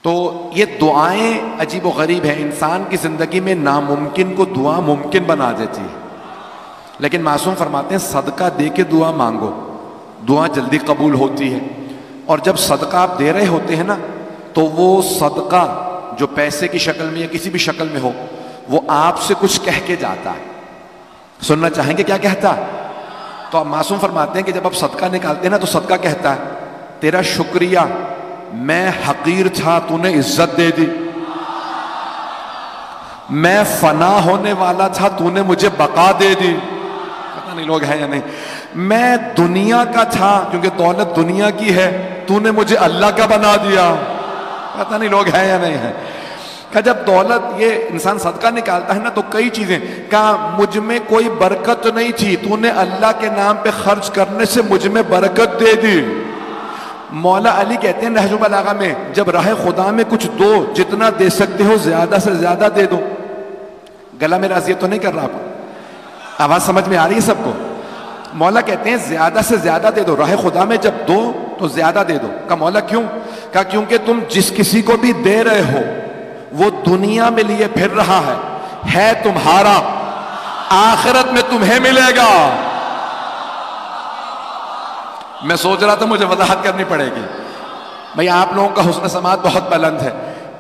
تو یہ دعائیں عجیب و غریب ہیں، انسان کی زندگی میں ناممکن کو دعا ممکن بنا دیتی ہے. لیکن معصوم فرماتے ہیں صدقہ دے کے دعا مانگو، دعا جلدی قبول ہوتی ہے. اور جب صدقہ آپ دے رہے ہوتے ہیں نا تو وہ صدقہ جو پیسے کی شکل میں یا کسی بھی شکل میں ہو وہ آپ سے کچھ کہہ کے جاتا ہے. سننا چاہیں گے کیا کہتا ہے؟ تو آپ معصوم فرماتے ہیں کہ جب آپ صدقہ نکالتے ہیں نا تو صدقہ کہتا ہے تیرا شکریہ، میں حقیر تھا تو نے عزت دے دی، میں فنا ہونے والا تھا تو نے مجھے بقا دے دی. پتہ نہیں لوگ ہیں یا نہیں. میں دنیا کا تھا کیونکہ دولت دنیا کی ہے، تو نے مجھے اللہ کا بنا دیا. پتہ نہیں لوگ ہیں یا نہیں ہیں. کہ جب دولت یہ انسان صدقہ نکالتا ہے نا تو کئی چیزیں کہا مجھ میں کوئی برکت نہیں تھی، تو نے اللہ کے نام پہ خرچ کرنے سے مجھ میں برکت دے دی. مولا علی کہتے ہیں نہج البلاغہ میں جب راہ خدا میں کچھ دو، جتنا دے سکتے ہو زیادہ سے زیادہ دے دو. گلا میرا اذیت تو نہیں کر رہا آپ؟ آواز سمجھ میں آ رہی ہے سب کو؟ مولا کہتے ہیں زیادہ سے زیادہ دے دو، راہ خدا میں جب دو تو زیادہ دے دو. کہا مولا کیوں؟ کہا کیونکہ تم جس کسی کو بھی دے رہے ہو وہ دنیا میں لیے پھر رہا ہے تمہارا، آخرت میں تمہیں ملے گا. میں سوچ رہا تھا مجھے وضاحت کرنی پڑے گی. بھئی آپ لوگوں کا حسن سماعت بہت بلند ہے،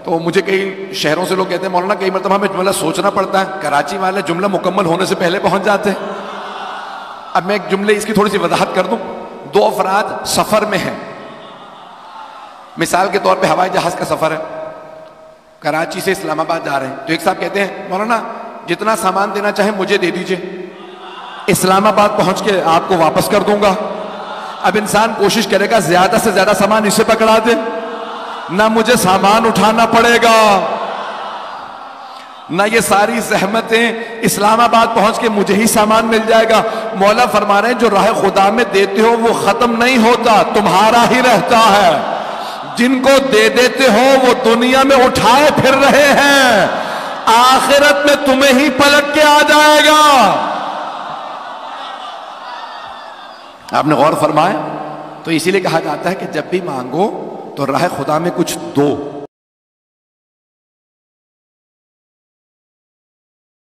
تو مجھے کئی شہروں سے لوگ کہتے ہیں مولانا کئی مرتبہ ہمیں جملہ سوچنا پڑتا ہے، کراچی والے جملہ مکمل ہونے سے پہلے پہنچ جاتے ہیں. اب میں ایک جملے اس کی تھوڑی سی وضاحت کر دوں. دو افراد سفر میں ہیں، مثال کے طور پہ ہوائی جہاز کا سفر ہے، کراچی سے اسلام آباد جا رہے ہیں. تو ایک صاحب کہتے ہیں مولانا جتنا سامان دینا چاہیں مجھے دے دیجئے، اسلام آباد پہنچ کے آپ کو واپس کر دوں گا. اب انسان کوشش کرے گا زیادہ سے زیادہ سامان اسے پکڑا دے، نہ مجھے سامان اٹھانا پڑے گا، نہ یہ ساری زحمتیں اسلام آباد پہنچ کے مجھے ہی سامان مل جائے گا. مولا فرما رہے ہیں جو راہ خدا میں دیتے ہو وہ ختم نہیں ہوتا، تمہارا ہی رہتا ہے. جن کو دے دیتے ہو وہ دنیا میں اٹھائے پھر رہے ہیں، آخرت میں تمہیں ہی پلٹ کے آ جائے گا. آپ نے غور فرمایا؟ تو اسی لیے کہا جاتا ہے کہ جب بھی مانگو تو راہ خدا میں کچھ دو.